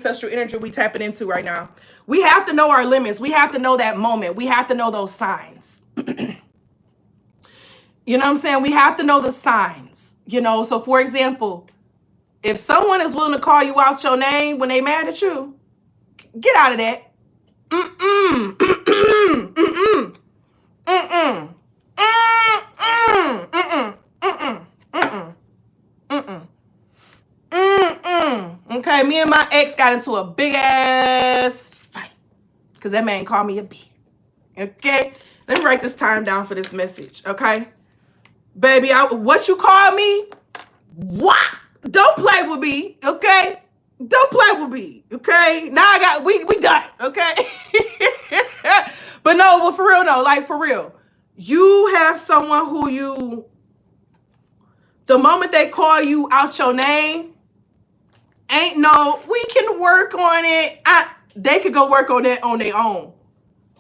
ancestral energy we tapping into right now. We have to know our limits. We have to know that moment. We have to know those signs. You know what I'm saying? We have to know the signs. You know, so for example, if someone is willing to call you out your name when they mad at you, get out of that. Mm-mm. Mm-mm. Mm-mm. Mm-mm. Mm-mm. Mm-mm. Mm-mm. Mm-mm. Mm-mm. Mm-mm. Okay, me and my ex got into a big ass fight because that man called me a bitch. Okay, let me write this time down for this message. Okay, baby, what you call me? What? Don't play with me. Okay, don't play with me. Okay, now we done. Okay, but no, but for real, no, like for real, you have someone who the moment they call you out your name, ain't no, we can work on it. They could go work on that on their own.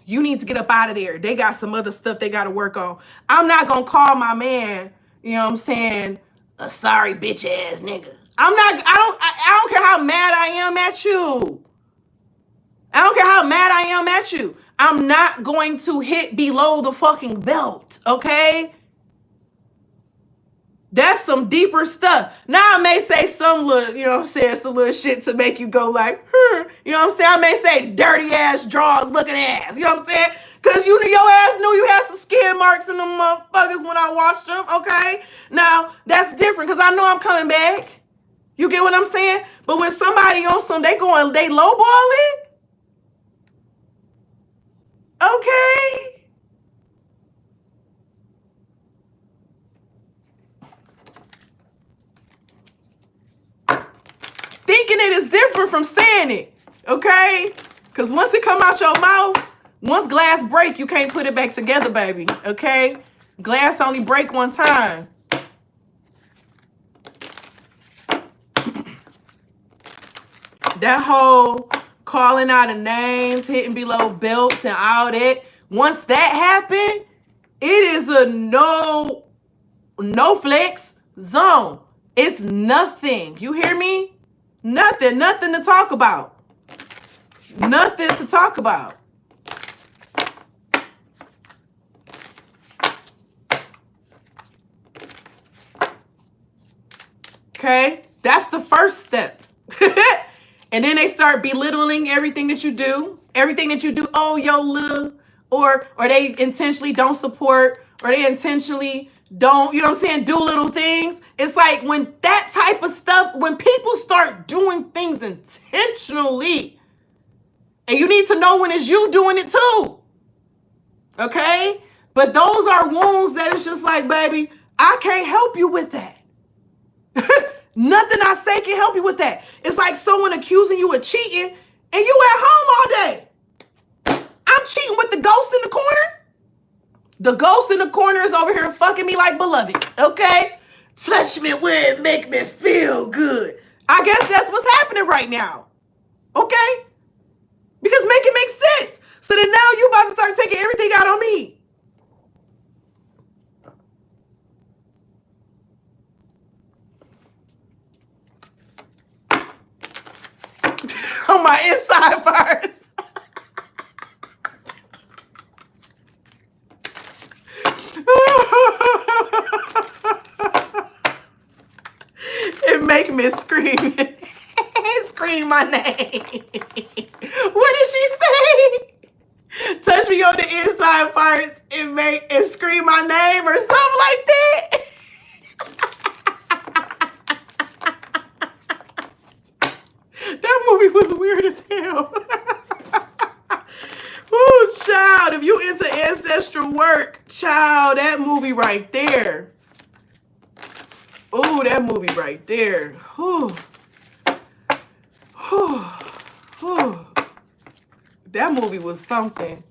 You need to get up out of there. They got some other stuff they got to work on. I'm not going to call my man, you know what I'm saying, a sorry bitch ass nigga. I don't care how mad I am at you. I don't care how mad I am at you. I'm not going to hit below the fucking belt, okay? That's some deeper stuff. Now I may say some little, you know what I'm saying, some little shit to make you go like, you know what I'm saying? I may say dirty ass drawers looking ass, you know what I'm saying? Because your ass knew you had some skid marks in them motherfuckers when I washed them, okay? Now, that's different because I know I'm coming back. You get what I'm saying? But when somebody on some, they lowball it, okay? Thinking it is different from saying it, okay? Because once it come out your mouth, once glass break, you can't put it back together, baby, okay? Glass only break one time. That whole calling out of names, hitting below belts and all that, once that happened, it is a no flex zone. It's nothing. You hear me? Nothing to talk about. Nothing to talk about. Okay? That's the first step. And then they start belittling everything that you do. Everything that you do, oh, yo, little. Or they intentionally don't support, or they intentionally don't, you know what I'm saying, do little things. It's like when that type of stuff, when people start doing things intentionally, and you need to know when it's you doing it too. Okay? But those are wounds that it's just like, baby, I can't help you with that. Nothing I say can help you with that. It's like someone accusing you of cheating and you at home all day. I'm cheating with the ghost in the corner. The ghost in the corner is over here fucking me like beloved, okay? Touch me where it make me feel good. I guess that's what's happening right now, okay? Because make it make sense. So then now you about to start taking everything out on me. On my inside parts. It make me scream. Scream my name. What did she say? Touch me on the inside parts and scream my name or something like that. That movie was weird as hell. Ooh, child, if you into ancestral work, child, that movie right there. Ooh, that movie right there. Ooh. Ooh. Ooh. That movie was something.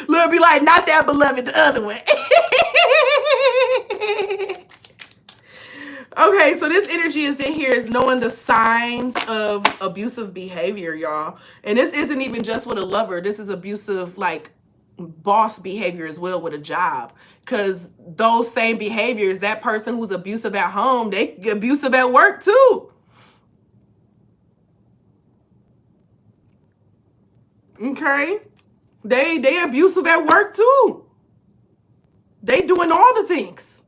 Lil be like, not that beloved, the other one. Okay, so this energy is in here is knowing the signs of abusive behavior, y'all. And this isn't even just with a lover. This is abusive, like, boss behavior as well with a job. Because those same behaviors, that person who's abusive at home, they abusive at work too. Okay? They abusive at work too. They doing all the things.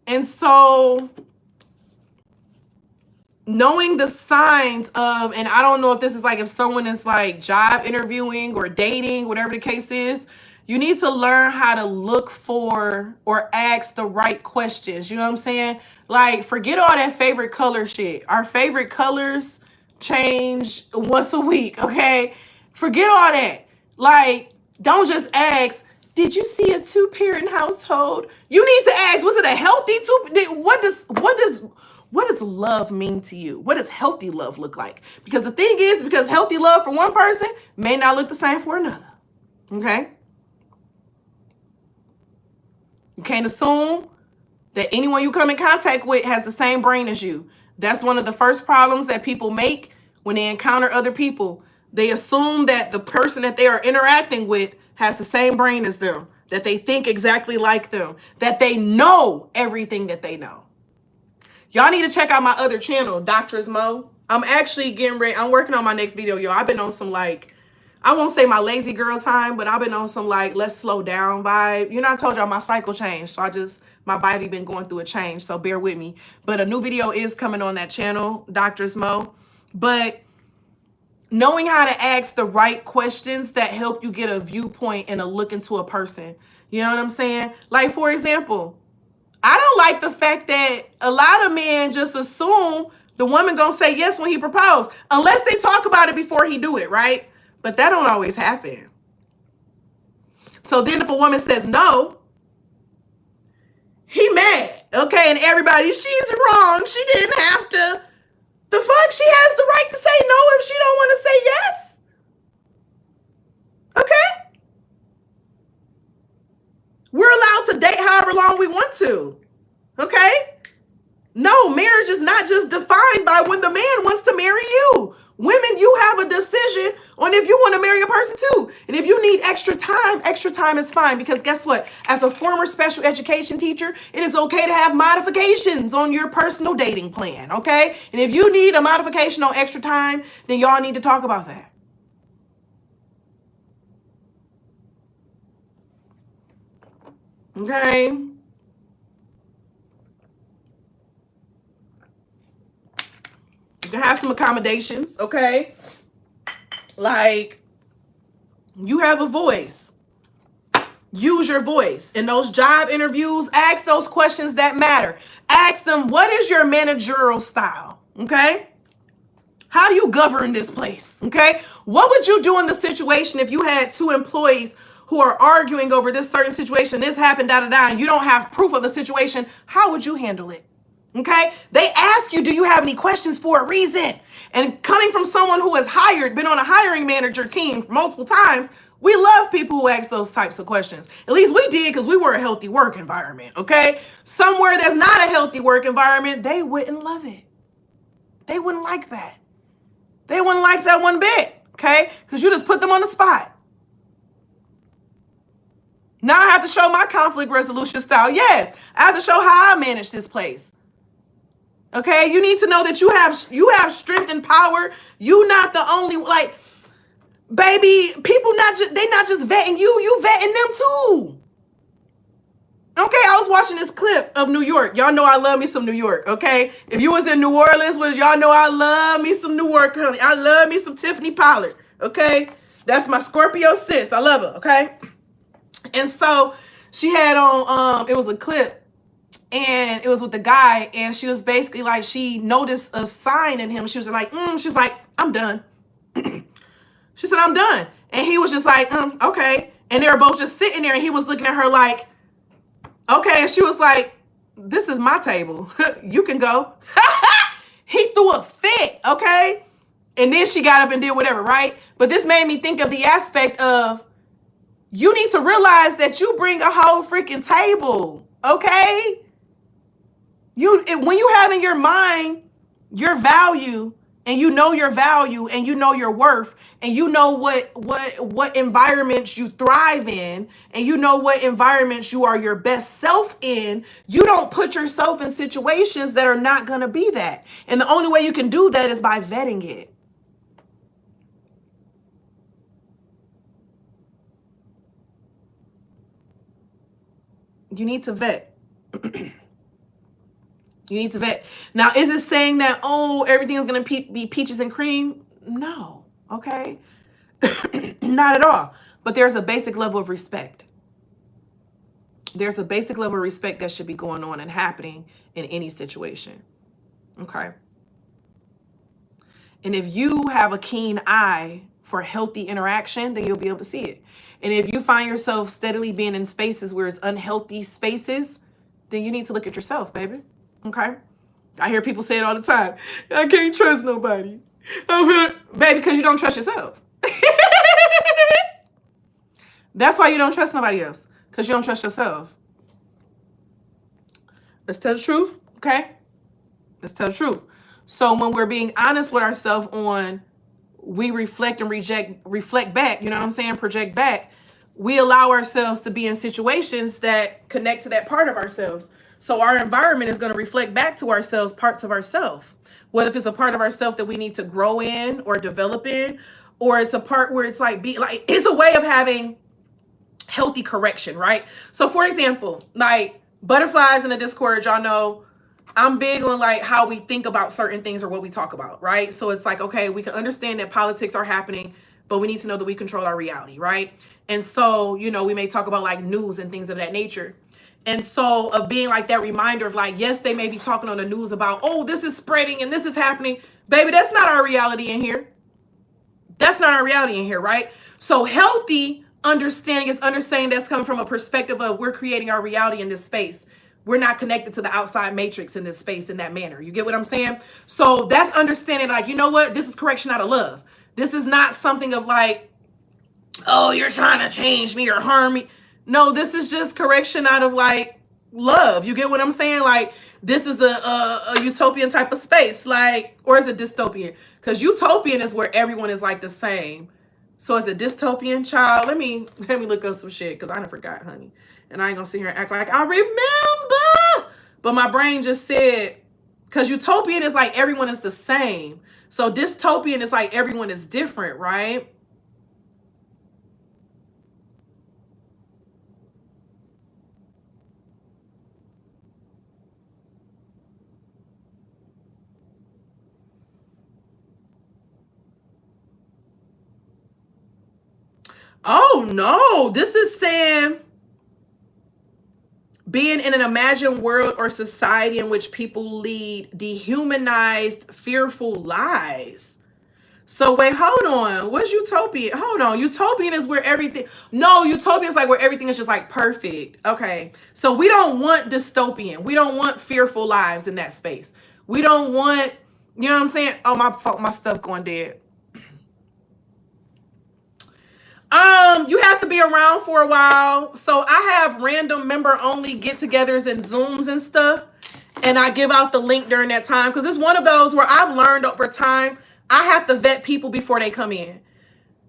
And so knowing the signs of, and I don't know if this is like if someone is like job interviewing or dating, whatever the case is, you need to learn how to look for or ask the right questions. You know what I'm saying? Like, forget all that favorite color shit. Our favorite colors change once a week, okay? Forget all that. Like, don't just ask, did you see a 2-parent household? You need to ask, was it a healthy what does love mean to you? What does healthy love look like? Because the thing is, because healthy love for one person may not look the same for another. Okay? You can't assume that anyone you come in contact with has the same brain as you. That's one of the first problems that people make when they encounter other people. They assume that the person that they are interacting with has the same brain as them, that they think exactly like them, that they know everything that they know. Y'all need to check out my other channel, Doctress Mo. I'm actually getting ready. I'm working on my next video, y'all. I've been on some like, I won't say my lazy girl time, but I've been on some like, let's slow down vibe. You know, I told y'all my cycle changed. So my body been going through a change. So bear with me. But a new video is coming on that channel, Doctress Mo. But knowing how to ask the right questions that help you get a viewpoint and a look into a person. You know what I'm saying? Like, for example, I don't like the fact that a lot of men just assume the woman gonna say yes when he proposed, unless they talk about it before he do it, right? But that don't always happen. So then if a woman says no, he mad, okay? And everybody, she's wrong. She didn't have to. The fuck? She has the right to say no if she don't want to say yes. Okay? We're allowed to date however long we want to. Okay? No, marriage is not just defined by when the man wants to marry you. Women, you have a decision on if you want to marry a person too. And if you need extra time is fine. Because guess what? As a former special education teacher, it is okay to have modifications on your personal dating plan. Okay? And if you need a modification on extra time, then y'all need to talk about that. Okay? You can have some accommodations, okay? Like, you have a voice. Use your voice. In those job interviews, ask those questions that matter. Ask them, what is your managerial style, okay? How do you govern this place, okay? What would you do in the situation if you had two employees who are arguing over this certain situation, this happened, da-da-da, and you don't have proof of the situation? How would you handle it? Okay, they ask you, do you have any questions for a reason? And coming from someone who has been on a hiring manager team multiple times, we love people who ask those types of questions. At least we did, because we were a healthy work environment, okay? Somewhere that's not a healthy work environment, they wouldn't love it. They wouldn't like that. They wouldn't like that one bit, okay? Because you just put them on the spot. Now I have to show my conflict resolution style. Yes, I have to show how I manage this place. Okay, you need to know that you have strength and power. You not the only, like, baby, people they not just vetting you vetting them too. Okay, I was watching this clip of New York. Y'all know I love me some New York, okay? If you was in New Orleans, y'all know I love me some New York, honey. I love me some Tiffany Pollard, okay? That's my Scorpio sis. I love her, okay? And so she had on, it was a clip, and it was with the guy, and she was basically like, she noticed a sign in him. She was like, she's like, I'm done. She said, I'm done. And he was just like, okay. And they were both just sitting there, and he was looking at her like, okay. And she was like, this is my table. You can go. He threw a fit, okay? And then she got up and did whatever, right? But this made me think of the aspect of, you need to realize that you bring a whole freaking table, okay? When you have in your mind your value and you know your value, and you know your worth, and you know what environments you thrive in, and you know what environments you are your best self in, you don't put yourself in situations that are not going to be that. And the only way you can do that is by vetting it. You need to vet. You need to vet. Now, is it saying that, oh, everything is going to be peaches and cream? No. Okay. Not at all. But there's a basic level of respect. There's a basic level of respect that should be going on and happening in any situation. Okay. And if you have a keen eye for healthy interaction, then you'll be able to see it. And if you find yourself steadily being in spaces where it's unhealthy spaces, then you need to look at yourself, baby. Okay? I hear people say it all the time. I can't trust nobody. Baby, because you don't trust yourself. That's why you don't trust nobody else. Because you don't trust yourself. Let's tell the truth, okay? Let's tell the truth. So when we're being honest with ourselves on, we reflect and reflect back, you know what I'm saying? Project back. We allow ourselves to be in situations that connect to that part of ourselves. So our environment is going to reflect back to ourselves parts of ourselves, whether if it's a part of ourselves that we need to grow in or develop in, or it's a part where it's like, it's a way of having healthy correction, right? So for example, like butterflies in the Discord, y'all know I'm big on like how we think about certain things or what we talk about, right? So it's like, okay, we can understand that politics are happening, but we need to know that we control our reality, right? And so, you know, we may talk about like news and things of that nature. And so of being like that reminder of like, yes, they may be talking on the news about, oh, this is spreading and this is happening. Baby, that's not our reality in here. That's not our reality in here, right? So healthy understanding is understanding that's coming from a perspective of we're creating our reality in this space. We're not connected to the outside matrix in this space in that manner. You get what I'm saying? So that's understanding like, you know what? This is correction out of love. This is not something of like, oh, you're trying to change me or harm me. No, this is just correction out of like love. You get what I'm saying? Like this is a utopian type of space, like, or is it dystopian? Because utopian is where everyone is like the same. So is it dystopian, child? Let me look up some shit because I done forgot, honey. And I ain't gonna sit here and act like I remember. But my brain just said, because utopian is like everyone is the same. So dystopian is like everyone is different, right? Oh no, this is saying being in an imagined world or society in which people lead dehumanized, fearful lives. So wait, hold on. What's utopian? Hold on. Utopian is where everything. No, utopian is like where everything is just like perfect. Okay. So we don't want dystopian. We don't want fearful lives in that space. We don't want, you know what I'm saying? Oh, my stuff going dead. You have to be around for a while. So I have random member only get-togethers and Zooms and stuff. And I give out the link during that time. Because it's one of those where I've learned over time, I have to vet people before they come in.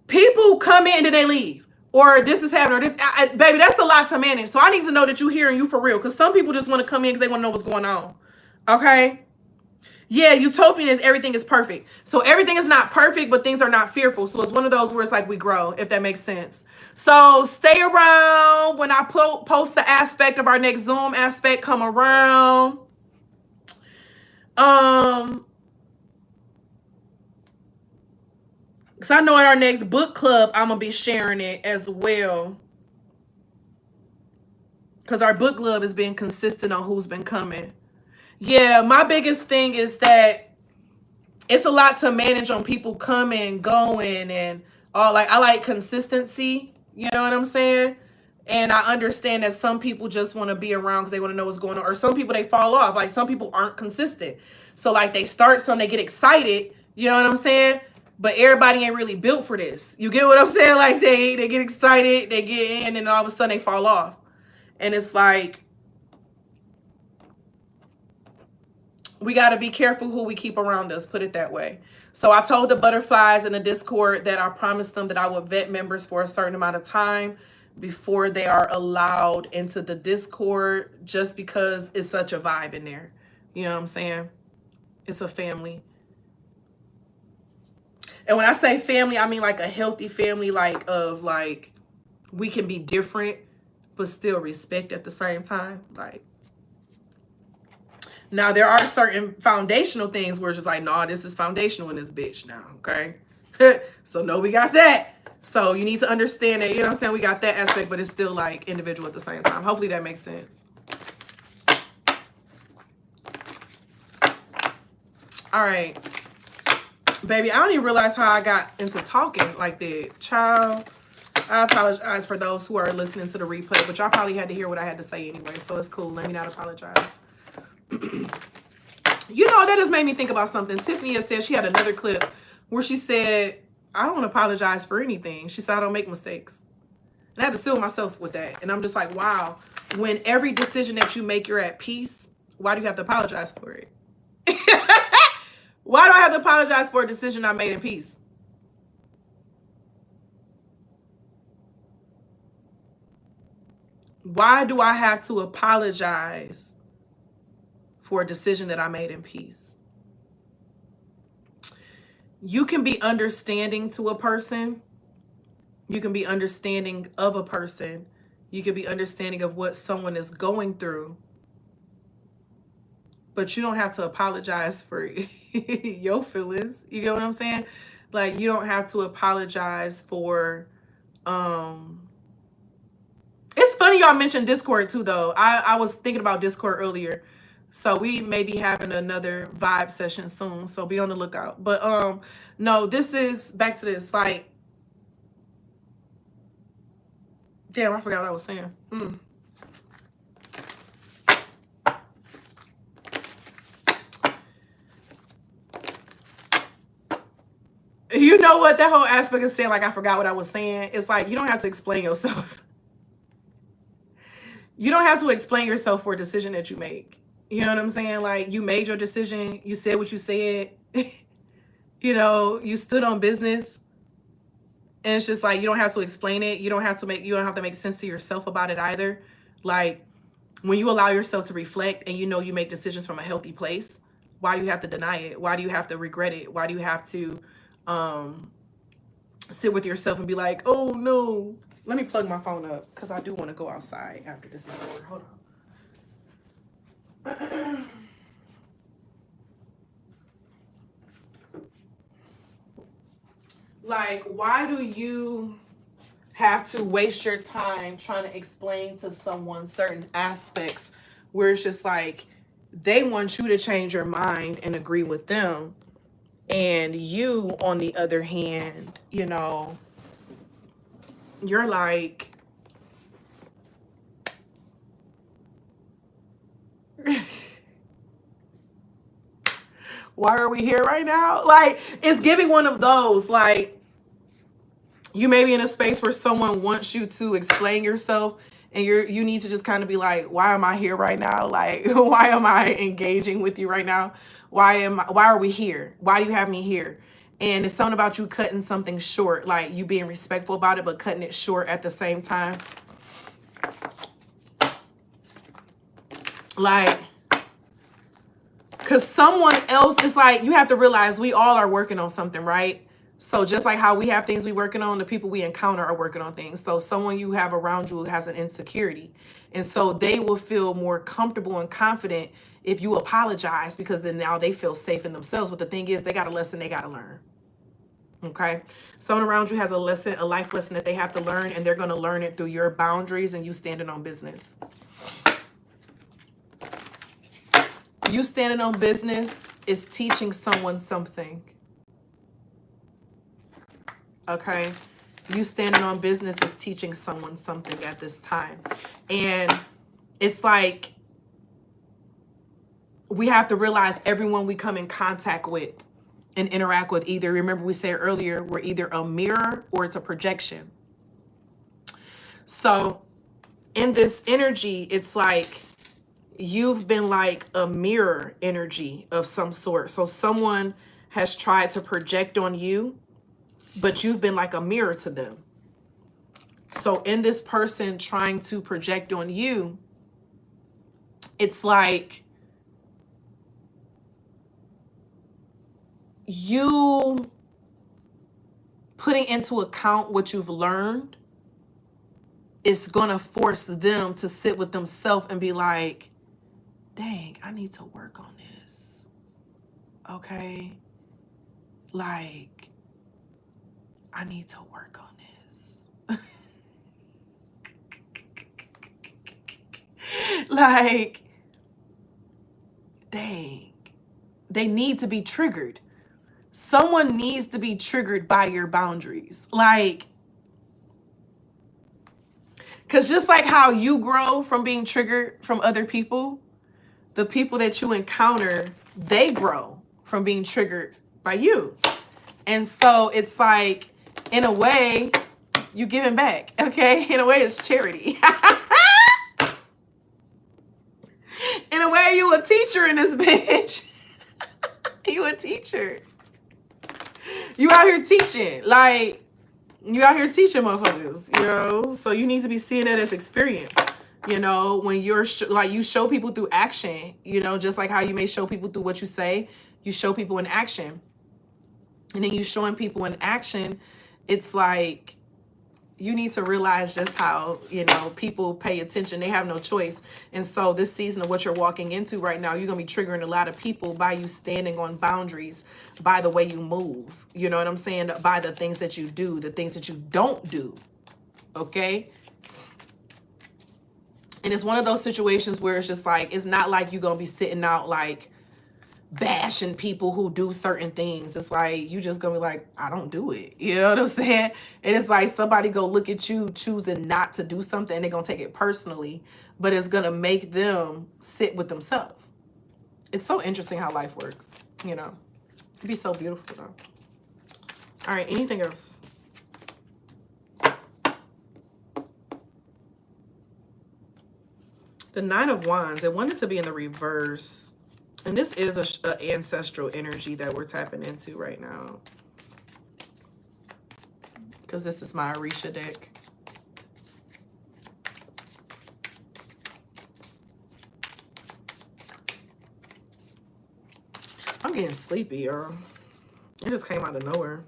People come in and then they leave. Or this is happening. Or this, baby, that's a lot to manage. So I need to know that you're here and you for real. Because some people just want to come in because they want to know what's going on. Okay? Yeah, utopian is everything is perfect. So everything is not perfect, but things are not fearful. So it's one of those where it's like we grow, if that makes sense. So stay around when I post the aspect of our next Zoom aspect, come around. Because I know at our next book club, I'm going to be sharing it as well. Because our book club has been consistent on who's been coming. Yeah, my biggest thing is that it's a lot to manage on people coming, going, and all. Like, I like consistency. You know what I'm saying? And I understand that some people just want to be around because they want to know what's going on. Or some people, they fall off. Like, some people aren't consistent. So, like, they start some, they get excited. You know what I'm saying? But everybody ain't really built for this. You get what I'm saying? Like, they get excited, they get in, and all of a sudden they fall off. And it's like, We got to be careful who we keep around us, put it that way. So I told the butterflies in the Discord that I promised them that I would vet members for a certain amount of time before they are allowed into the Discord, just because it's such a vibe in there. You know what I'm saying? It's a family. And when I say family, I mean like a healthy family, like we can be different, but still respect at the same time. Like, now there are certain foundational things where it's just like, nah, this is foundational in this bitch now, okay? So no, we got that. So you need to understand that, you know what I'm saying? We got that aspect, but it's still like individual at the same time. Hopefully that makes sense. All right. Baby, I don't even realize how I got into talking like that. Child, I apologize for those who are listening to the replay, but y'all probably had to hear what I had to say anyway, so it's cool. Let me not apologize. You know, that just made me think about something. Tiffany has said she had another clip where she said, I don't apologize for anything. She said, I don't make mistakes. And I had to sit with myself with that. And I'm just like, wow, when every decision that you make, you're at peace, why do you have to apologize for it? Why do I have to apologize for a decision I made in peace? Why do I have to apologize for a decision that I made in peace? You can be understanding to a person. You can be understanding of a person. You can be understanding of what someone is going through. But you don't have to apologize for your feelings. You get what I'm saying? Like, you don't have to apologize for, it's funny y'all mentioned Discord too, though. I was thinking about Discord earlier. So we may be having another vibe session soon. So be on the lookout. But no, this is back to this. Like, damn, I forgot what I was saying. You know what? That whole aspect of saying, like, I forgot what I was saying. It's like, you don't have to explain yourself. You don't have to explain yourself for a decision that you make. You know what I'm saying? Like, you made your decision. You said what you said. You know, you stood on business. And it's just like, you don't have to explain it. You don't have to make sense to yourself about it either. Like, when you allow yourself to reflect and you know you make decisions from a healthy place, why do you have to deny it? Why do you have to regret it? Why do you have to sit with yourself and be like, oh no, let me plug my phone up because I do want to go outside after this is over. Hold on. Like, why do you have to waste your time trying to explain to someone certain aspects where it's just like they want you to change your mind and agree with them? And you, on the other hand, you know, you're like, why are we here right now? Like, it's giving one of those, like, you may be in a space where someone wants you to explain yourself and you need to just kind of be like, why am I here right now? Like, why am I engaging with you right now? Why are we here? Why do you have me here? And it's something about you cutting something short, like you being respectful about it, but cutting it short at the same time. Like, because someone else, is like, you have to realize we all are working on something, right? So just like how we have things we working on, the people we encounter are working on things. So someone you have around you has an insecurity. And so they will feel more comfortable and confident if you apologize, because then now they feel safe in themselves. But the thing is, they got a lesson they got to learn. Okay. Someone around you has a lesson, a life lesson that they have to learn, and they're going to learn it through your boundaries and you standing on business. You standing on business is teaching someone something. Okay. You standing on business is teaching someone something at this time. And it's like, we have to realize everyone we come in contact with and interact with, either, remember we said earlier, we're either a mirror or it's a projection. So in this energy, it's like you've been like a mirror energy of some sort. So someone has tried to project on you, but you've been like a mirror to them. So in this person trying to project on you, it's like you putting into account what you've learned is going to force them to sit with themselves and be like, dang, I need to work on this. Okay? Like, I need to work on this. Like, dang, they need to be triggered. Someone needs to be triggered by your boundaries. Like, because just like how you grow from being triggered from other people, the people that you encounter, they grow from being triggered by you. And so it's like, in a way, you giving back, okay? In a way, it's charity. In a way, you a teacher in this bitch. You a teacher. You out here teaching. Like, you out here teaching motherfuckers, you know? So you need to be seeing it as experience. You know, when you're like, you show people through action, you know, just like how you may show people through what you say, you show people in action. And then you showing people in action, it's like, you need to realize just how, you know, people pay attention. They have no choice. And so this season of what you're walking into right now, you're going to be triggering a lot of people by you standing on boundaries, by the way you move. You know what I'm saying? By the things that you do, the things that you don't do. Okay? And it's one of those situations where it's just like, it's not like you're going to be sitting out like bashing people who do certain things. It's like, you just gonna be like, I don't do it. You know what I'm saying? And it's like somebody go look at you choosing not to do something and they're gonna take it personally, but it's gonna make them sit with themselves. It's so interesting how life works, you know? It'd be so beautiful though. All right, anything else? The Nine of Wands, it wanted to be in the reverse. And this is a ancestral energy that we're tapping into right now. Because this is my Orisha deck. I'm getting sleepy, y'all. It just came out of nowhere.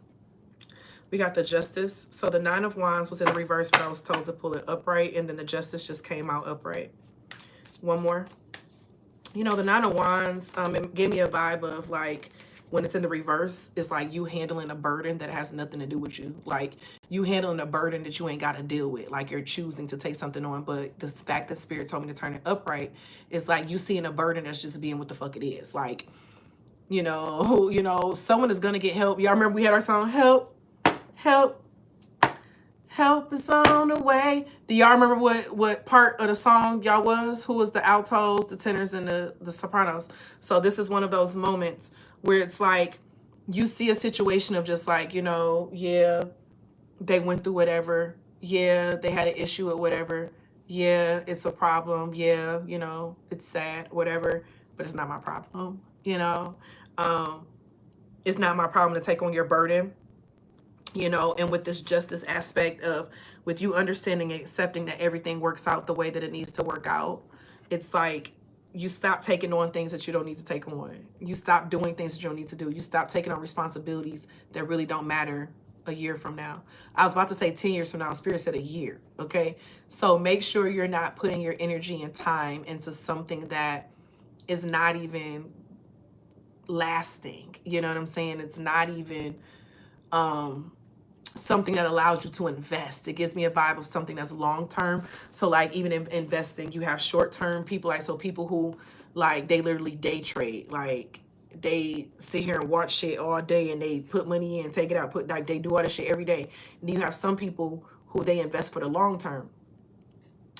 We got the Justice. So the Nine of Wands was in the reverse, but I was told to pull it upright. And then the Justice just came out upright. One more. You know, the Nine of Wands, it gave me a vibe of like, when it's in the reverse, it's like you handling a burden that has nothing to do with you. Like, you handling a burden that you ain't got to deal with. Like, you're choosing to take something on. But the fact that Spirit told me to turn it upright is like you seeing a burden that's just being what the fuck it is. Like, you know, someone is going to get help. Y'all remember we had our song, Help, Help, Help is on the way. Do y'all remember what part of the song y'all was? Who was the altos, the tenors, and the sopranos? So this is one of those moments where it's like you see a situation of just like, you know, yeah, they went through whatever. Yeah, they had an issue with whatever. Yeah, it's a problem. Yeah, you know, it's sad, whatever. But it's not my problem, you know. It's not my problem to take on your burden. You know, and with this justice aspect of, with you understanding and accepting that everything works out the way that it needs to work out, it's like you stop taking on things that you don't need to take on. You stop doing things that you don't need to do. You stop taking on responsibilities that really don't matter a year from now. I was about to say 10 years from now. Spirit said a year. Okay. So make sure you're not putting your energy and time into something that is not even lasting. You know what I'm saying? It's not even, something that allows you to invest. It gives me a vibe of something that's long-term. So like even in investing, you have short-term people, like, so people who like, they literally day trade, like they sit here and watch shit all day and they put money in, take it out, put, like, they do all that shit every day. And then you have some people who they invest for the long term.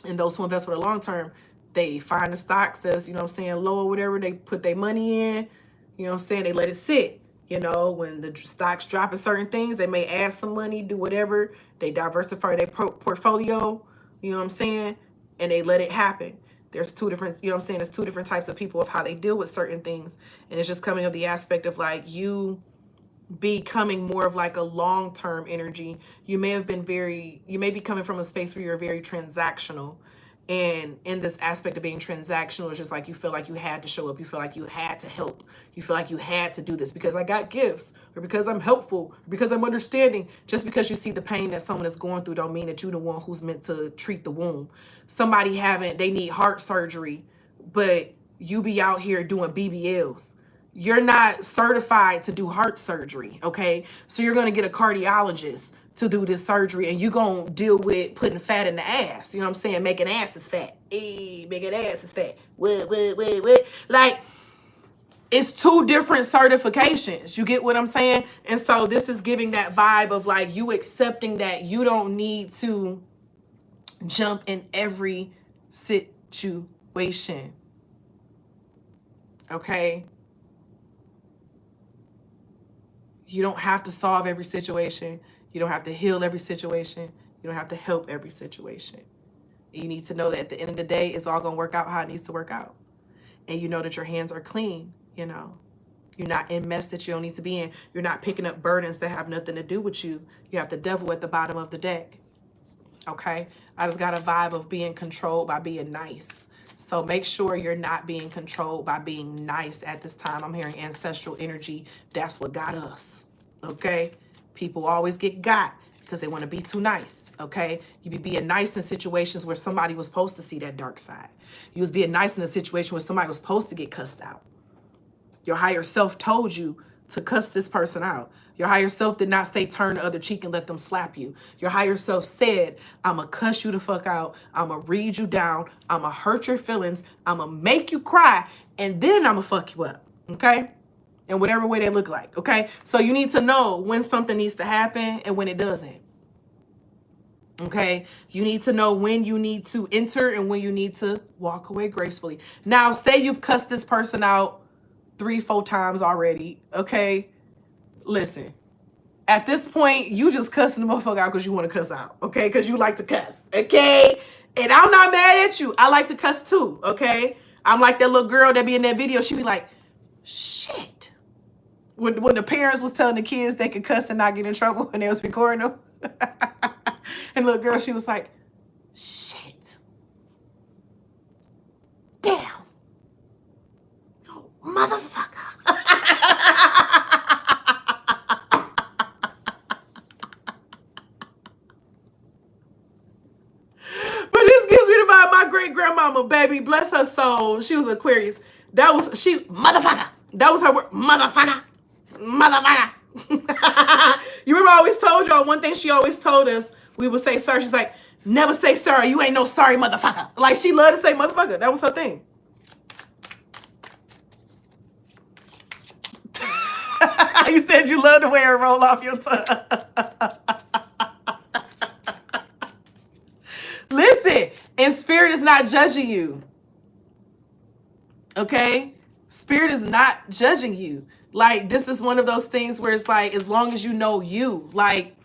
And those who invest for the long term, they find the stocks as, you know what I'm saying, low or whatever, they put their money in, you know what I'm saying, they let it sit. You know, when the stocks drop in certain things, they may add some money, do whatever. They diversify their portfolio, you know what I'm saying? And they let it happen. There's two different, you know what I'm saying? There's two different types of people of how they deal with certain things. And it's just coming of the aspect of like you becoming more of like a long-term energy. You may be coming from a space where you're very transactional. And in this aspect of being transactional, it's just like you feel like you had to show up. You feel like you had to help. You feel like you had to do this because I got gifts, or because I'm helpful, or because I'm understanding. Just because you see the pain that someone is going through don't mean that you're the one who's meant to treat the wound. Somebody they need heart surgery, but you be out here doing BBLs. You're not certified to do heart surgery, okay? So you're going to get a cardiologist to do this surgery, and you're going to deal with putting fat in the ass. You know what I'm saying? Making asses fat. Hey, making asses fat. What? Like, it's two different certifications. You get what I'm saying? And so this is giving that vibe of like you accepting that you don't need to jump in every situation. Okay? You don't have to solve every situation. You don't have to heal every situation. You don't have to help every situation. You need to know that at the end of the day, it's all going to work out how it needs to work out. And you know that your hands are clean, you know. You're not in mess that you don't need to be in. You're not picking up burdens that have nothing to do with you. You have the devil at the bottom of the deck. Okay? I just got a vibe of being controlled by being nice. So make sure you're not being controlled by being nice at this time. I'm hearing ancestral energy. That's what got us. Okay? People always get got because they want to be too nice. Okay? You be being nice in situations where somebody was supposed to see that dark side. You was being nice in a situation where somebody was supposed to get cussed out. Your higher self told you to cuss this person out. Your higher self did not say turn the other cheek and let them slap you. Your higher self said, I'm going to cuss you the fuck out. I'm going to read you down. I'm going to hurt your feelings. I'm going to make you cry. And then I'm going to fuck you up. Okay? In whatever way they look like. Okay? So you need to know when something needs to happen and when it doesn't. Okay? You need to know when you need to enter and when you need to walk away gracefully. Now, say you've cussed this person out 3-4 times already. Okay? Listen, at this point, you just cussing the motherfucker out because you want to cuss out, okay? Because you like to cuss, okay? And I'm not mad at you. I like to cuss too, okay? I'm like that little girl that be in that video. She be like, shit. When the parents was telling the kids they could cuss and not get in trouble when they was recording them. And the little girl, she was like, shit. Damn. Oh, motherfucker. But this gives me the vibe. My great grandmama, baby, bless her soul. She was Aquarius. Motherfucker. That was her word. Motherfucker. Motherfucker. You remember I always told y'all one thing she always told us. We would say sorry. She's like, never say sorry. You ain't no sorry motherfucker. Like she loved to say motherfucker. That was her thing. You said you love the way it roll off your tongue. Listen, and spirit is not judging you. Okay? Spirit is not judging you. Like, this is one of those things where it's like, as long as you know you, like,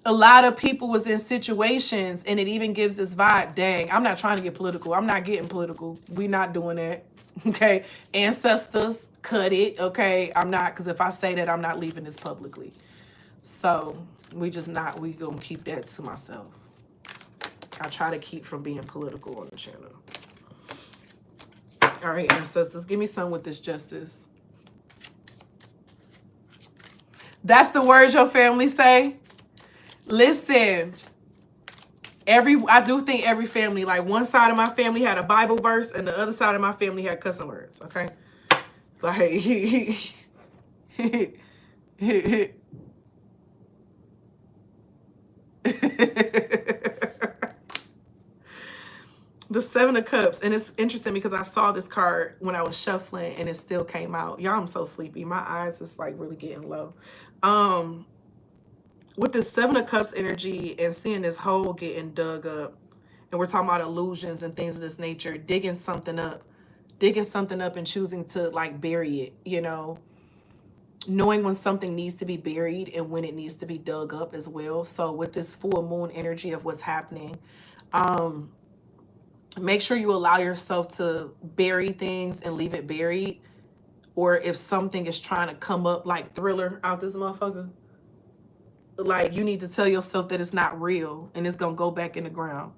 a lot of people was in situations, and it even gives this vibe, dang, I'm not trying to get political. I'm not getting political. We not doing that. Okay? Ancestors, cut it. Okay? I'm not, because if I say that, I'm not leaving this publicly. So, we gonna keep that to myself. I try to keep from being political on the channel. All right, ancestors, give me some with this justice. That's the words your family say. Listen, I do think every family, like one side of my family had a Bible verse and the other side of my family had cussing words, okay? Like, the 7 of Cups, and it's interesting because I saw this card when I was shuffling and it still came out. Y'all, I'm so sleepy. My eyes is like really getting low. With this 7 of Cups energy and seeing this hole getting dug up, and we're talking about illusions and things of this nature, digging something up and choosing to like bury it, you know, knowing when something needs to be buried and when it needs to be dug up as well. So with this full moon energy of what's happening, Make sure you allow yourself to bury things and leave it buried. Or if something is trying to come up like Thriller out this motherfucker, like you need to tell yourself that it's not real and it's gonna go back in the ground.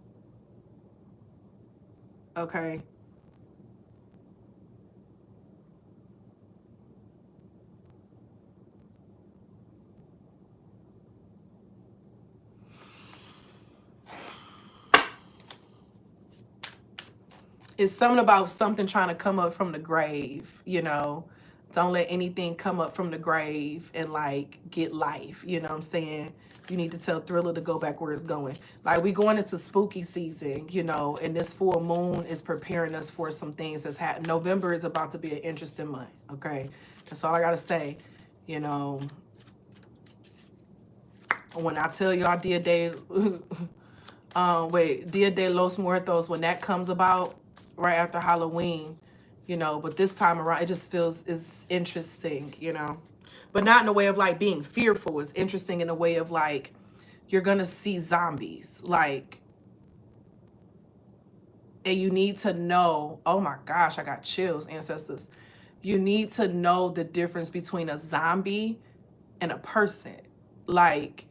Okay. It's something about something trying to come up from the grave, you know. Don't let anything come up from the grave and like get life, you know what I'm saying? You need to tell Thriller to go back where it's going. Like we going into spooky season, you know, and this full moon is preparing us for some things that's happening. November is about to be an interesting month, okay? That's all I gotta say. You know, when I tell y'all Dia de Dia de los Muertos, when that comes about right after Halloween, you know, but this time around it just feels is interesting, you know. But not in a way of like being fearful. It's interesting in a way of like you're gonna see zombies. Like, and you need to know, oh my gosh, I got chills, ancestors. You need to know the difference between a zombie and a person. Like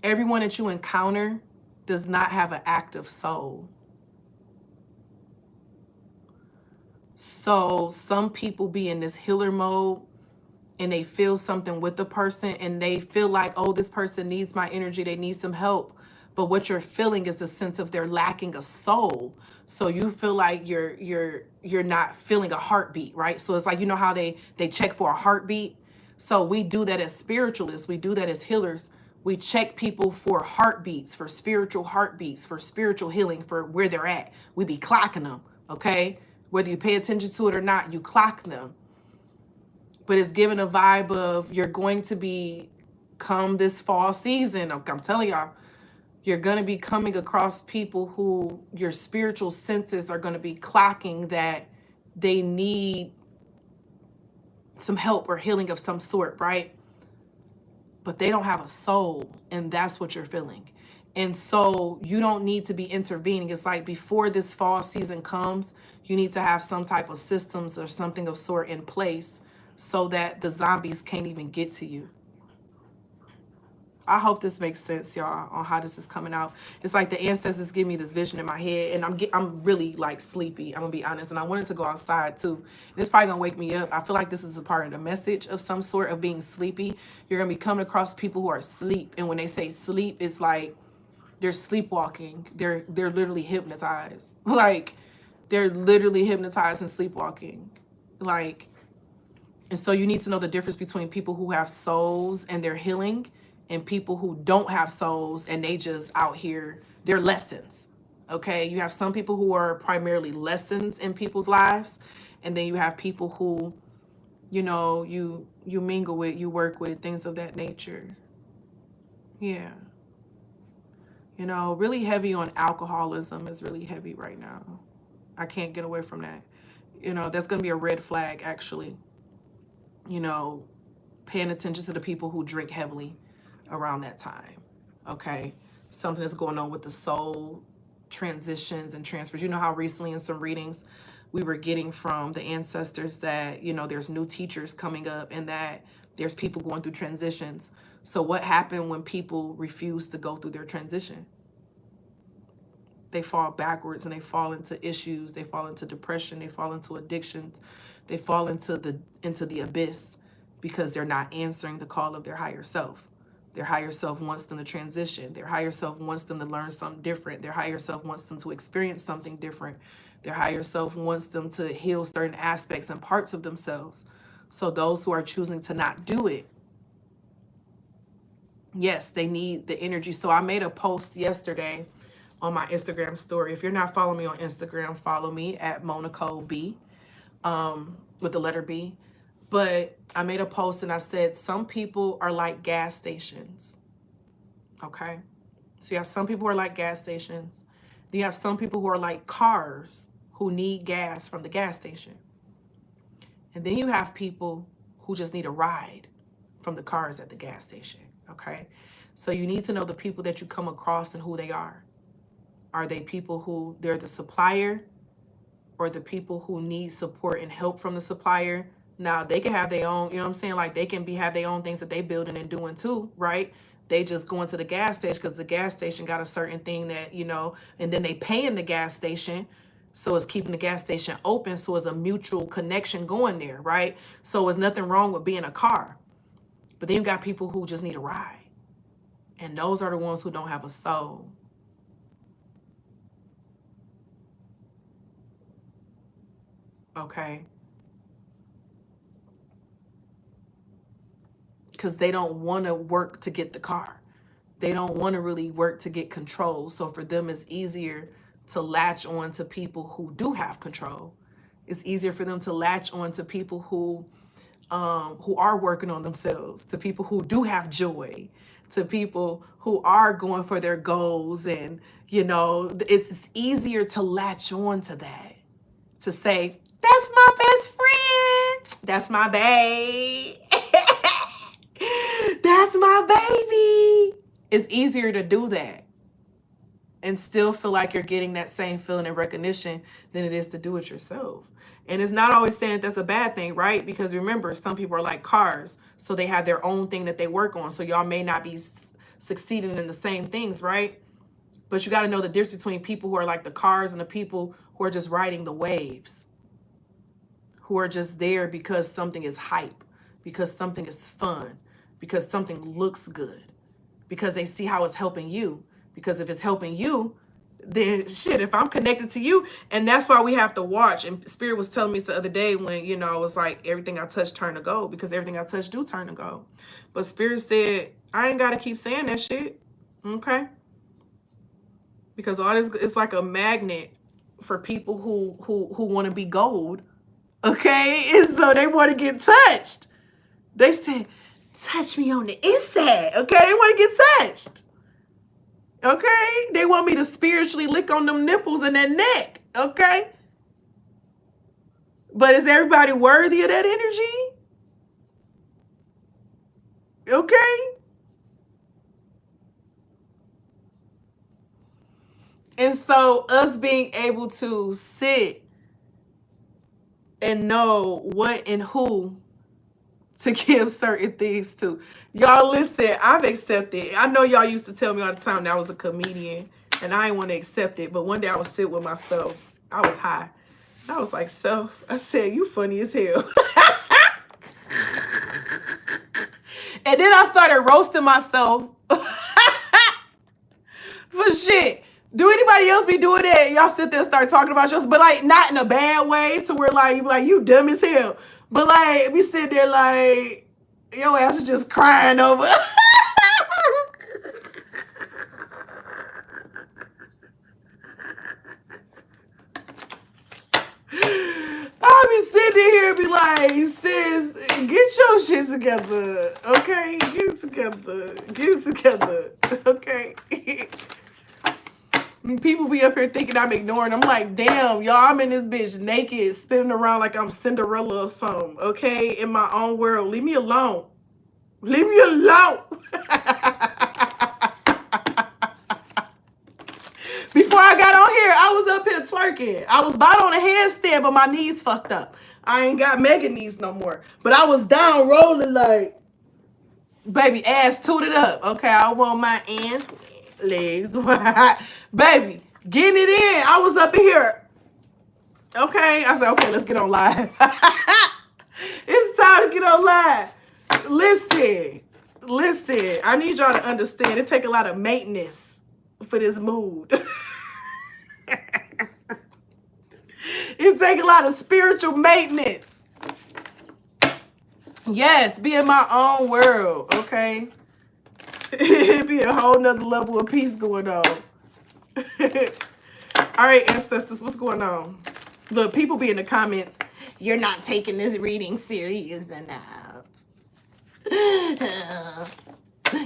everyone that you encounter does not have an active soul. So some people be in this healer mode and they feel something with the person and they feel like, oh, this person needs my energy, they need some help. But what you're feeling is a sense of they're lacking a soul. So you feel like you're not feeling a heartbeat, right? So it's like, you know how they check for a heartbeat. So we do that as spiritualists, we do that as healers. We check people for heartbeats, for spiritual heartbeats, for spiritual healing, for where they're at. We be clocking them, okay? Whether you pay attention to it or not, you clock them. But it's given a vibe of you're going to be, come this fall season, I'm telling y'all, you're going to be coming across people who your spiritual senses are going to be clocking that they need some help or healing of some sort, right? But they don't have a soul, and that's what you're feeling. And so you don't need to be intervening. It's like before this fall season comes, you need to have some type of systems or something of sort in place so that the zombies can't even get to you. I hope this makes sense, y'all, on how this is coming out. It's like the ancestors give me this vision in my head, and I'm really like sleepy. I'm gonna be honest, and I wanted to go outside too. And it's probably gonna wake me up. I feel like this is a part of the message of some sort of being sleepy. You're gonna be coming across people who are asleep, and when they say sleep, it's like they're sleepwalking. They're literally hypnotized. Like they're literally hypnotized and sleepwalking. Like, and so you need to know the difference between people who have souls and they're healing and people who don't have souls and they just out here, they're lessons. Okay, you have some people who are primarily lessons in people's lives, and then you have people who, you know, you mingle with, you work with, things of that nature. Yeah. You know, really heavy on alcoholism is really heavy right now. I can't get away from that. You know, that's going to be a red flag, actually. You know, paying attention to the people who drink heavily around that time. Okay. Something is going on with the soul transitions and transfers. You know how recently in some readings we were getting from the ancestors that, you know, there's new teachers coming up and that there's people going through transitions. So what happened when people refuse to go through their transition? They fall backwards and they fall into issues. They fall into depression. They fall into addictions. They fall into the abyss because they're not answering the call of their higher self. Their higher self wants them to transition. Their higher self wants them to learn something different. Their higher self wants them to experience something different. Their higher self wants them to heal certain aspects and parts of themselves. So those who are choosing to not do it, yes, they need the energy. So I made a post yesterday on my Instagram story. If you're not following me on Instagram, follow me at Nicole B, with the letter B. But I made a post and I said, some people are like gas stations. Okay. So you have some people who are like gas stations. Then you have some people who are like cars who need gas from the gas station. And then you have people who just need a ride from the cars at the gas station, okay? So you need to know the people that you come across and who they are. Are they people who they're the supplier, or the people who need support and help from the supplier? Now, they can have their own, you know what I'm saying? Like, they can have their own things that they building and doing too, right? They just going to the gas station because the gas station got a certain thing that, you know, and then they pay in the gas station. So it's keeping the gas station open. So it's a mutual connection going there, right? So there's nothing wrong with being a car. But then you got people who just need a ride. And those are the ones who don't have a soul. Okay? Because they don't want to work to get the car. They don't want to really work to get control. So for them, it's easier to latch on to people who do have control. It's easier for them to latch on to people who are working on themselves, to people who do have joy, to people who are going for their goals. And, you know, it's easier to latch on to that, to say, that's my best friend. That's my babe. That's my baby. It's easier to do that and still feel like you're getting that same feeling and recognition than it is to do it yourself. And it's not always saying that's a bad thing, right? Because remember, some people are like cars, so they have their own thing that they work on. So y'all may not be succeeding in the same things, right? But you got to know the difference between people who are like the cars and the people who are just riding the waves, who are just there because something is hype, because something is fun, because something looks good, because they see how it's helping you. Because if it's helping you, then shit, if I'm connected to you, and that's why we have to watch. And Spirit was telling me the other day when, you know, it was like everything I touch turn to gold, because everything I touch do turn to gold. But Spirit said, I ain't got to keep saying that shit. Okay? Because all this, it's like a magnet for people who want to be gold. Okay? And so they want to get touched. They said, touch me on the inside. Okay? They want to get touched. Okay? They want me to spiritually lick on them nipples and that neck. Okay? But is everybody worthy of that energy? Okay? And so us being able to sit and know what and who to give certain things to. Y'all listen, I've accepted. I know y'all used to tell me all the time that I was a comedian and I didn't want to accept it. But one day I was sitting with myself. I was high. I was like, self, I said, you funny as hell. And then I started roasting myself for shit. Do anybody else be doing that? Y'all sit there and start talking about yourself, but like not in a bad way to where like you be like, you dumb as hell. But like we sit there like your ass is just crying over. I'll be sitting here and be like, sis, get your shit together. Okay? Get it together. Get it together. Okay? People be up here thinking I'm ignoring. I'm like, damn, y'all, I'm in this bitch naked, spinning around like I'm Cinderella or something, okay? In my own world. Leave me alone. Leave me alone. Before I got on here, I was up here twerking. I was about on a handstand, but my knees fucked up. I ain't got mega knees no more. But I was down rolling like, baby, ass tooted up. Okay, I want my ass, legs wide. Baby, getting it in. I was up in here. Okay, I said, okay, let's get on live. It's time to get on live. Listen, I need y'all to understand. It take a lot of maintenance for this mood. It take a lot of spiritual maintenance. Yes, be in my own world, okay? It'd be a whole nother level of peace going on. All right, ancestors, what's going on? Look, people be in the comments, you're not taking this reading serious enough.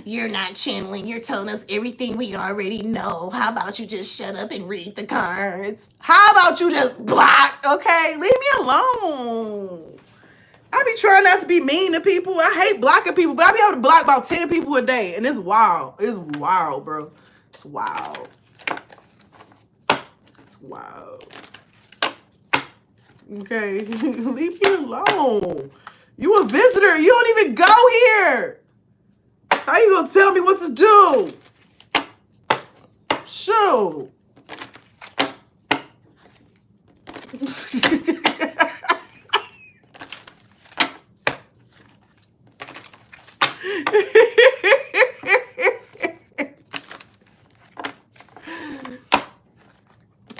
You're not channeling. You're telling us everything we already know. How about you just shut up and read the cards? How about you just block? Okay, leave me alone. I be trying not to be mean to people. I hate blocking people, but I be able to block about 10 people a day. And it's wild. It's wild, bro. It's wild. It's wild. Okay. Leave me alone. You a visitor. You don't even go here. How you gonna tell me what to do? Shoot.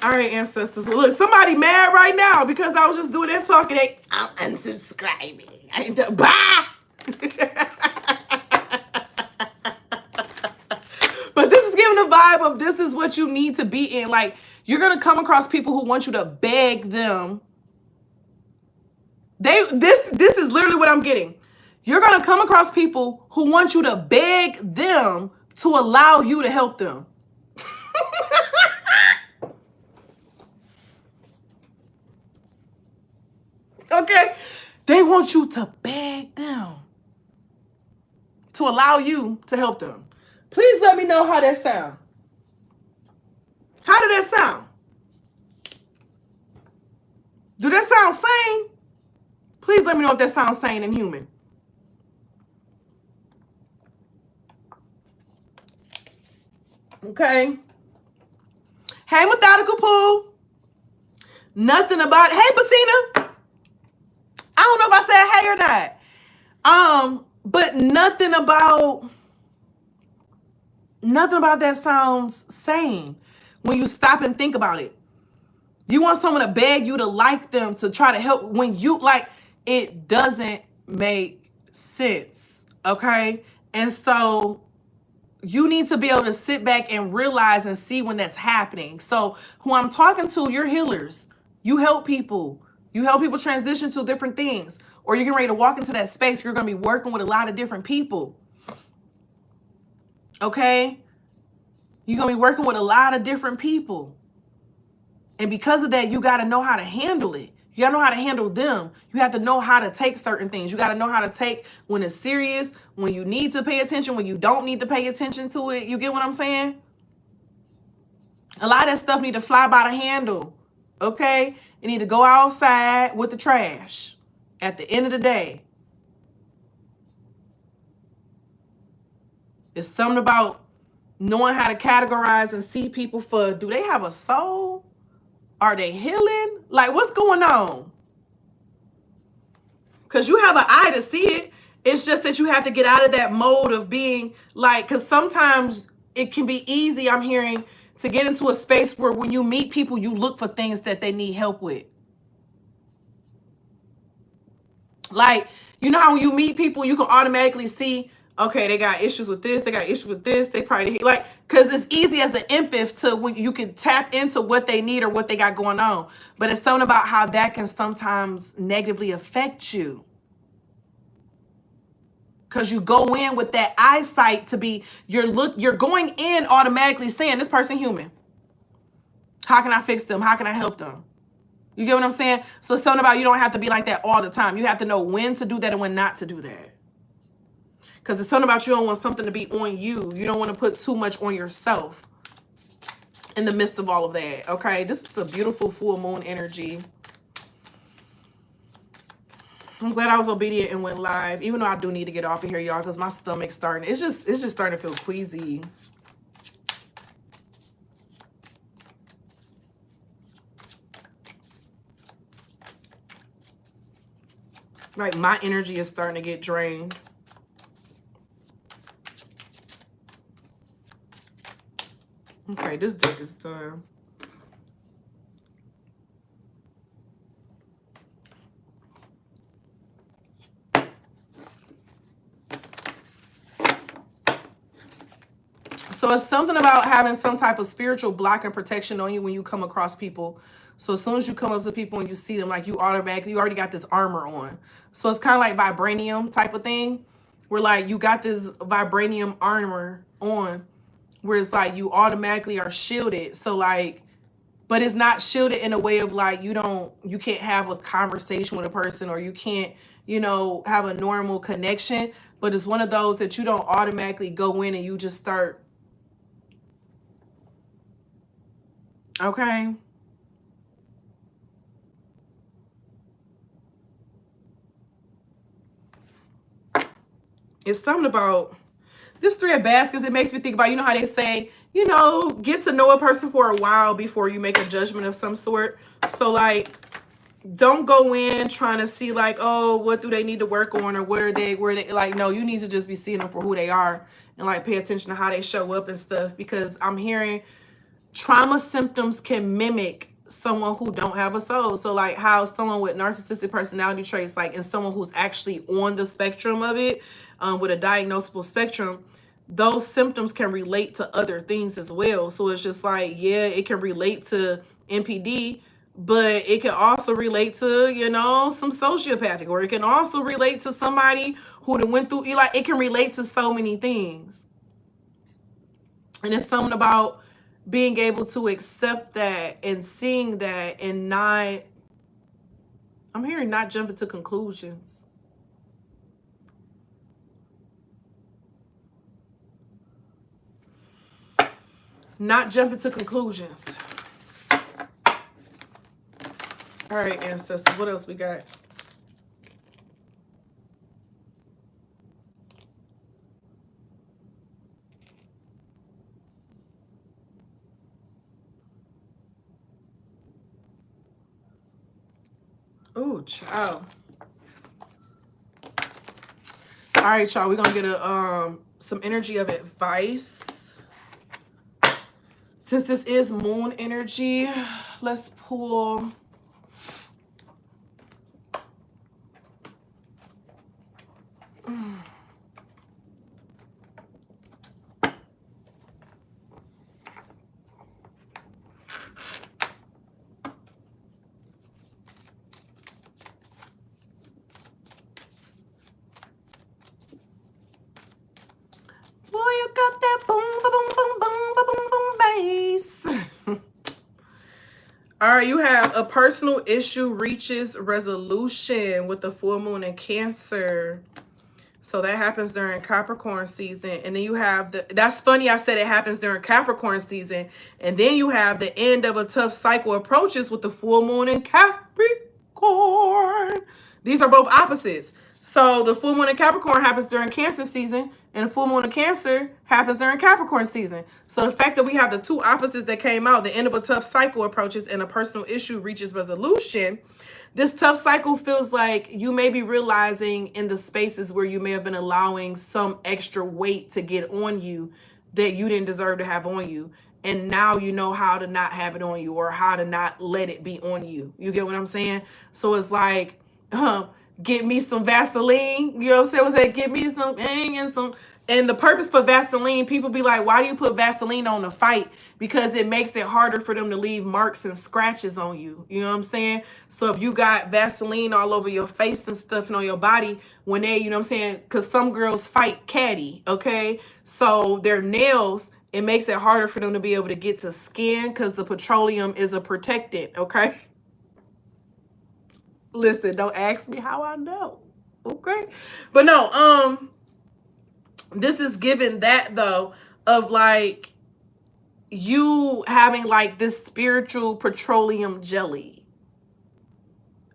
All right, ancestors. Well, look, somebody mad right now because I was just doing that talking. I'm unsubscribing. Bye. But this is giving a vibe of this is what you need to be in. Like, you're gonna come across people who want you to beg them. This is literally what I'm getting. You're gonna come across people who want you to beg them to allow you to help them. Okay? They want you to beg them to allow you to help them. Please let me know how that sound. How did that sound? Do that sound sane? Please let me know if that sounds sane and human. Okay. Hey, Methodical Pool. Nothing about it. Hey, Bettina. I don't know if I said hey or not. But nothing about that sounds sane when you stop and think about it. You want someone to beg you to like them, to try to help when you like, it doesn't make sense. Okay. And so you need to be able to sit back and realize and see when that's happening. So who I'm talking to, you're healers. You help people. You help people transition to different things. Or you're getting ready to walk into that space. You're going to be working with a lot of different people. Okay? You're going to be working with a lot of different people. And because of that, you got to know how to handle it. You got to know how to handle them. You have to know how to take certain things. You got to know how to take when it's serious, when you need to pay attention, when you don't need to pay attention to it. You get what I'm saying? A lot of that stuff need to fly by the handle. Okay? You need to go outside with the trash at the end of the day. It's something about knowing how to categorize and see people for, do they have a soul? Are they healing? Like, what's going on? Because you have an eye to see it. It's just that you have to get out of that mode of being like, because sometimes it can be easy, I'm hearing, to get into a space where when you meet people, you look for things that they need help with. Like, you know how when you meet people, you can automatically see, okay, they got issues with this, they got issues with this, they probably, like, because it's easy as an empath to, when you can tap into what they need or what they got going on. But it's something about how that can sometimes negatively affect you. Because you go in with that eyesight to be, you're going in automatically saying, this person human. How can I fix them? How can I help them? You get what I'm saying? So it's something about, you don't have to be like that all the time. You have to know when to do that and when not to do that. Because it's something about, you don't want something to be on you. You don't want to put too much on yourself in the midst of all of that. Okay, this is a beautiful full moon energy. I'm glad I was obedient and went live, even though I do need to get off of here, y'all, because my stomach's starting. It's just starting to feel queasy. Like, my energy is starting to get drained. Okay, this deck is done. So it's something about having some type of spiritual block and protection on you when you come across people. So as soon as you come up to people and you see them, like, you already got this armor on. So it's kind of like vibranium type of thing, where like you got this vibranium armor on, where it's like you automatically are shielded. So like, but it's not shielded in a way of like, you can't have a conversation with a person, or you can't, you know, have a normal connection, but it's one of those that you don't automatically go in and you just start. Okay. It's something about this Three of Baskets. It makes me think about, you know how they say, you know, get to know a person for a while before you make a judgment of some sort. So like, don't go in trying to see like, oh, what do they need to work on, or what are they, where they, like, no, you need to just be seeing them for who they are and like pay attention to how they show up and stuff, because I'm hearing trauma symptoms can mimic someone who don't have a soul. So like how someone with narcissistic personality traits, like, and someone who's actually on the spectrum of it, with a diagnosable spectrum, those symptoms can relate to other things as well. So it's just like, yeah, it can relate to NPD, but it can also relate to, you know, some sociopathic, or it can also relate to somebody who done went through, like, it can relate to so many things. And it's something about being able to accept that and seeing that, and not, I'm hearing not jumping to conclusions. Not jumping to conclusions. All right, ancestors, what else we got? Oh, child. All right, y'all, we're gonna get a some energy of advice. Since this is moon energy, let's pull boy, you got that boom, boom, boom, boom, boom, boom, boom, bass. All right, you have a personal issue reaches resolution with the full moon in Cancer. So that happens during Capricorn season. And then you have the, that's funny, I said it happens during Capricorn season. And then you have the end of a tough cycle approaches with the full moon in Capricorn. These are both opposites. So the full moon in Capricorn happens during Cancer season, and the full moon in Cancer happens during Capricorn season. So the fact that we have the two opposites that came out, the end of a tough cycle approaches and a personal issue reaches resolution, this tough cycle feels like you may be realizing in the spaces where you may have been allowing some extra weight to get on you that you didn't deserve to have on you. And now you know how to not have it on you, or how to not let it be on you. You get what I'm saying? So it's like, get me some Vaseline. You know what I'm saying? Was that get me some and some. And the purpose for Vaseline, people be like, why do you put Vaseline on the fight? Because it makes it harder for them to leave marks and scratches on you. You know what I'm saying? So if you got Vaseline all over your face and stuff and on your body, when they, you know what I'm saying? Because some girls fight catty, okay? So their nails, it makes it harder for them to be able to get to skin, because the petroleum is a protectant, okay? Listen, don't ask me how I know, okay? But no, this is given that though, of like you having like this spiritual petroleum jelly,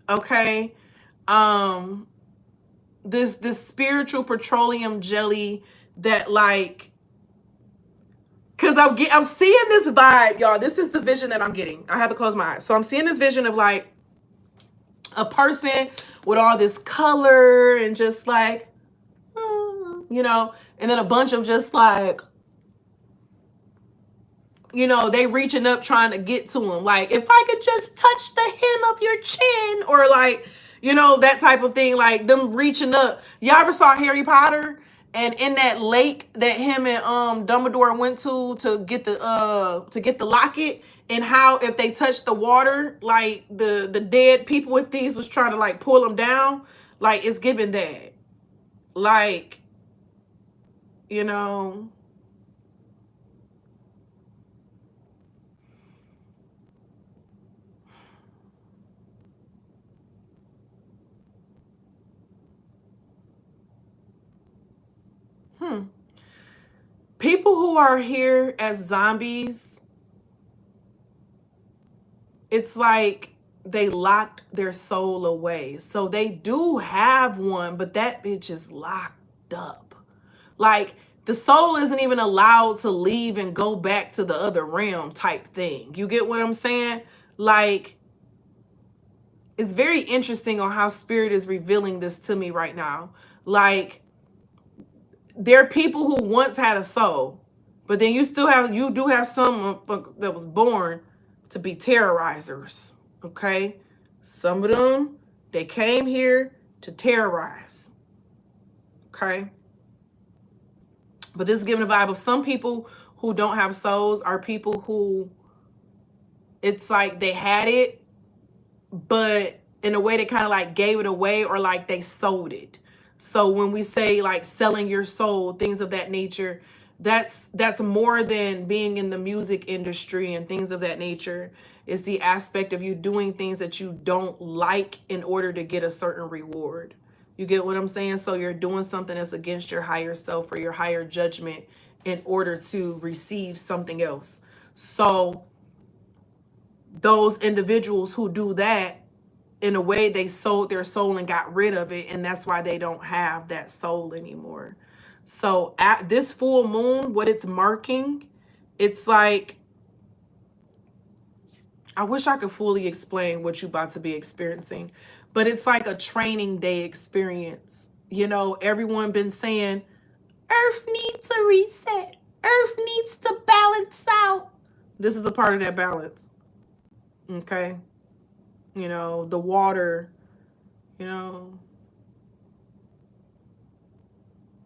okay? This spiritual petroleum jelly that like, because I'm seeing this vibe, y'all. This is the vision that I'm getting. I have to close my eyes. So I'm seeing this vision of like a person with all this color and just like, you know, and then a bunch of just like, you know, they reaching up trying to get to him. Like, if I could just touch the hem of your chin, or like, you know, that type of thing. Like them reaching up. Y'all ever saw Harry Potter? And in that lake that him and Dumbledore went to get the locket, and how if they touched the water, like the dead people with these was trying to like pull them down. Like, it's given that. Like, you know, People who are here as zombies, it's like they locked their soul away. So they do have one, but that bitch is locked up. Like the soul isn't even allowed to leave and go back to the other realm type thing. You get what I'm saying? Like, it's very interesting on how spirit is revealing this to me right now. Like, there are people who once had a soul, but then you do have some that was born to be terrorizers. Okay, some of them, they came here to terrorize. Okay, but this is giving a vibe of some people who don't have souls are people who, it's like they had it, but in a way they kind of like gave it away, or like they sold it. So when we say like selling your soul, things of that nature, that's more than being in the music industry and things of that nature. It's the aspect of you doing things that you don't like in order to get a certain reward. You get what I'm saying? So you're doing something that's against your higher self or your higher judgment in order to receive something else. So those individuals who do that, in a way, they sold their soul and got rid of it, and that's why they don't have that soul anymore. So at this full moon, what it's marking, it's like, I wish I could fully explain what you're about to be experiencing, but it's like a training day experience. You know, everyone been saying, Earth needs a reset. Earth needs to balance out. This is the part of that balance. Okay? You know, the water, you know,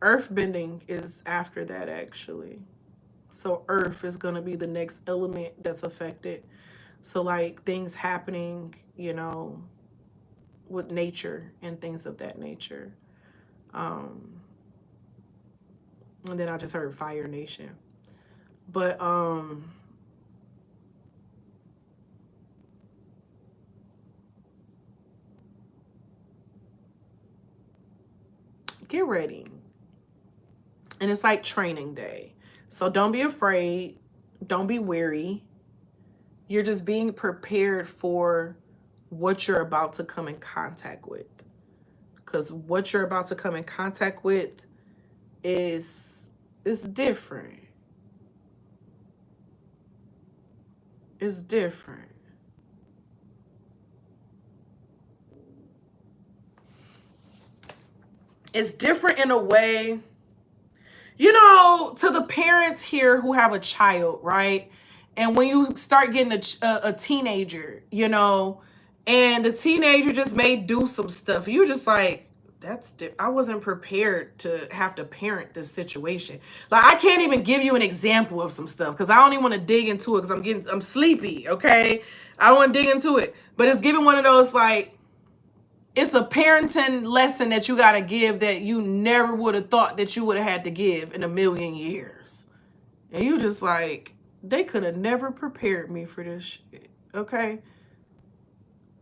earth bending is after that, actually. So earth is going to be the next element that's affected. So like things happening, you know, with nature and things of that nature. And then I just heard Fire Nation. But get ready. And it's like training day. So don't be afraid. Don't be weary. You're just being prepared for what you're about to come in contact with. Because what you're about to come in contact with is different. It's different. It's different in a way, you know, to the parents here who have a child, right? And when you start getting a teenager, you know, and the teenager just may do some stuff, you're just like, I wasn't prepared to have to parent this situation. Like, I can't even give you an example of some stuff because I don't even want to dig into it because I'm sleepy, okay? I don't want to dig into it. But it's giving one of those, like, it's a parenting lesson that you got to give that you never would have thought that you would have had to give in a million years. And you just like, they could have never prepared me for this shit, okay?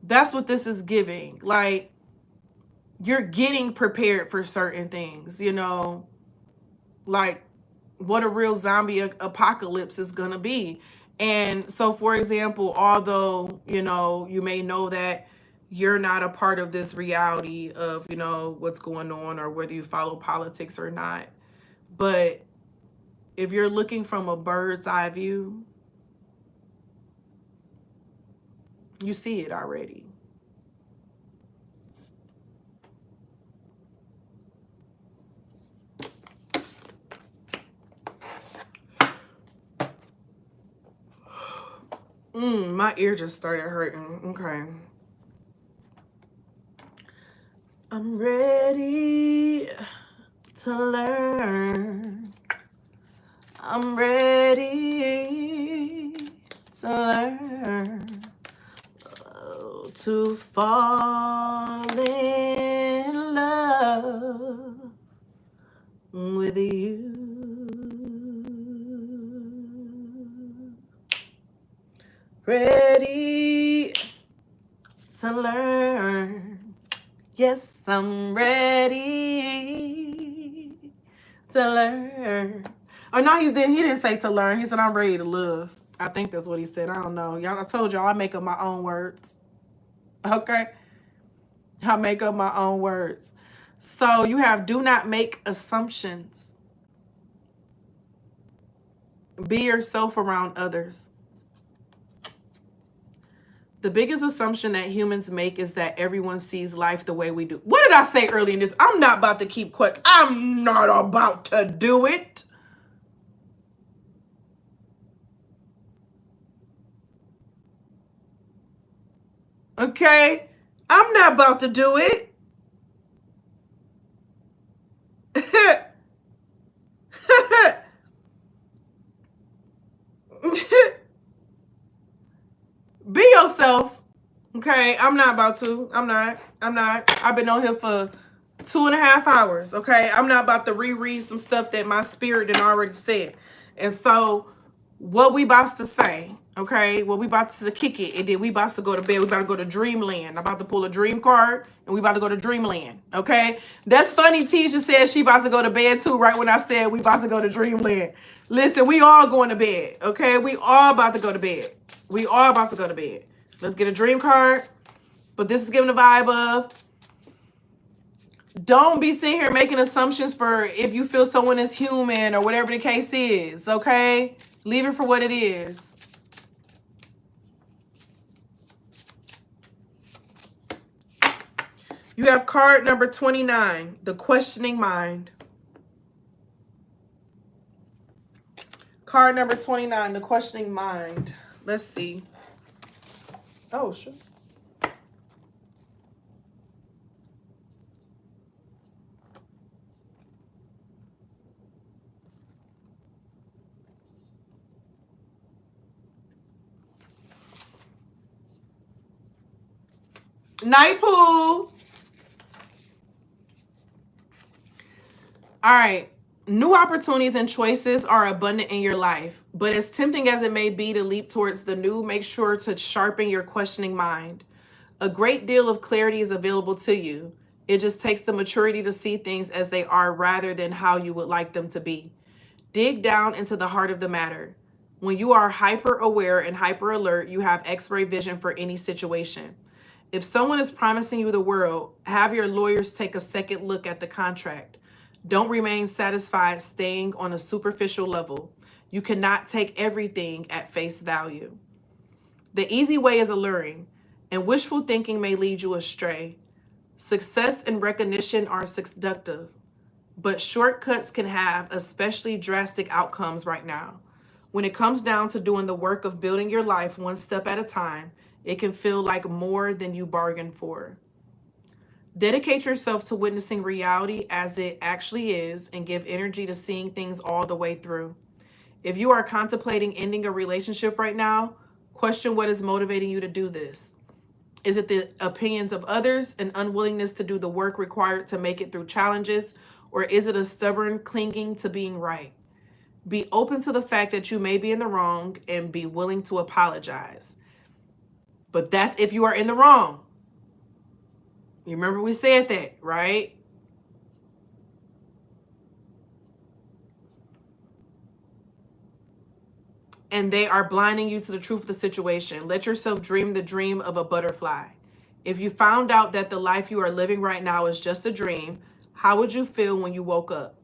That's what this is giving. Like, you're getting prepared for certain things, you know, like what a real zombie apocalypse is going to be. And so, for example, although, you know, you may know that you're not a part of this reality of, you know, what's going on or whether you follow politics or not. But if you're looking from a bird's eye view, you see it already. My ear just started hurting. Okay. I'm ready to learn. I'm ready to learn. To fall in love with you. Ready to learn. Yes, I'm ready to learn. Oh no, he didn't say to learn. He said, I'm ready to love. I think that's what he said. I don't know. Y'all, I told y'all I make up my own words. Okay? I make up my own words. So you have do not make assumptions. Be yourself around others. The biggest assumption that humans make is that everyone sees life the way we do. What did I say earlier in this? I'm not about to keep quiet. I'm not about to do it. Okay? I'm not about to do it. Be yourself. Okay? I'm not about to. I'm not. I've been on here for 2.5 hours. Okay? I'm not about to reread some stuff that my spirit had already said. And so, what we about to say, okay? What we about to kick it, and then we about to go to bed. We about to go to dreamland. I'm about to pull a dream card, and we about to go to dreamland, okay? That's funny. Tisha said she about to go to bed too, right when I said we about to go to dreamland. Listen, we all going to bed, okay? We all about to go to bed. We all about to go to bed. Let's get a dream card. But this is giving the vibe of, don't be sitting here making assumptions for if you feel someone is human or whatever the case is, okay? Leave it for what it is. You have card number 29, the questioning mind. Card number 29, the questioning mind. Let's see. Oh, sure. Night pool. All right. New opportunities and choices are abundant in your life, but as tempting as it may be to leap towards the new, make sure to sharpen your questioning mind. A great deal of clarity is available to you. It just takes the maturity to see things as they are rather than how you would like them to be. Dig down into the heart of the matter. When you are hyper aware and hyper alert, you have x-ray vision for any situation. If someone is promising you the world, have your lawyers take a second look at the contract. Don't remain satisfied staying on a superficial level. You cannot take everything at face value. The easy way is alluring, and wishful thinking may lead you astray. Success and recognition are seductive, but shortcuts can have especially drastic outcomes right now. When it comes down to doing the work of building your life one step at a time, it can feel like more than you bargained for. Dedicate yourself to witnessing reality as it actually is and give energy to seeing things all the way through. If you are contemplating ending a relationship right now, question what is motivating you to do this. Is it the opinions of others, an unwillingness to do the work required to make it through challenges, or is it a stubborn clinging to being right? Be open to the fact that you may be in the wrong and be willing to apologize. But that's if you are in the wrong. You remember we said that, right? And they are blinding you to the truth of the situation. Let yourself dream the dream of a butterfly. If you found out that the life you are living right now is just a dream, how would you feel when you woke up?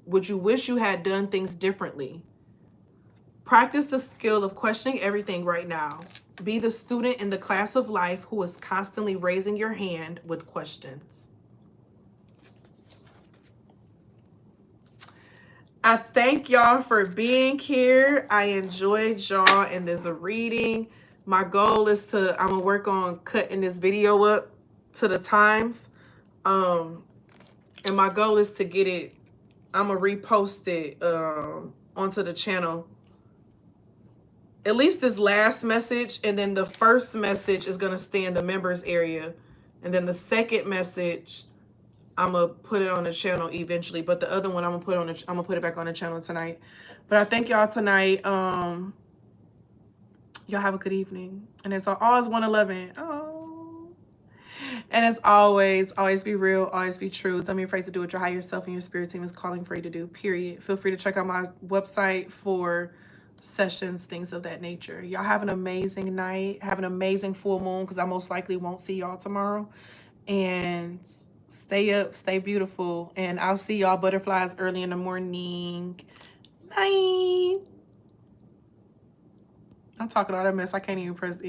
Would you wish you had done things differently? Practice the skill of questioning everything right now. Be the student in the class of life who is constantly raising your hand with questions. I thank y'all for being here. I enjoyed y'all in this reading. My goal is I'm going to work on cutting this video up to the times. And my goal is to get it, I'm going to repost it onto the channel. At least this last message, and then the first message is going to stay in the members area. And then the second message, I'm gonna put it on the channel eventually, but the other one I'm gonna put it back on the channel tonight. But I thank y'all tonight. Y'all have a good evening, and it's always 1:11. Oh, And as always be real, always be true. Don't be afraid to do what your higher self and your spirit team is calling for you to do, period. Feel free to check out my website for sessions, things of that nature. Y'all have an amazing night. Have an amazing full moon, because I most likely won't see y'all tomorrow. And stay up, stay beautiful. And I'll see y'all butterflies early in the morning. Night. I'm talking all that mess. I can't even press it.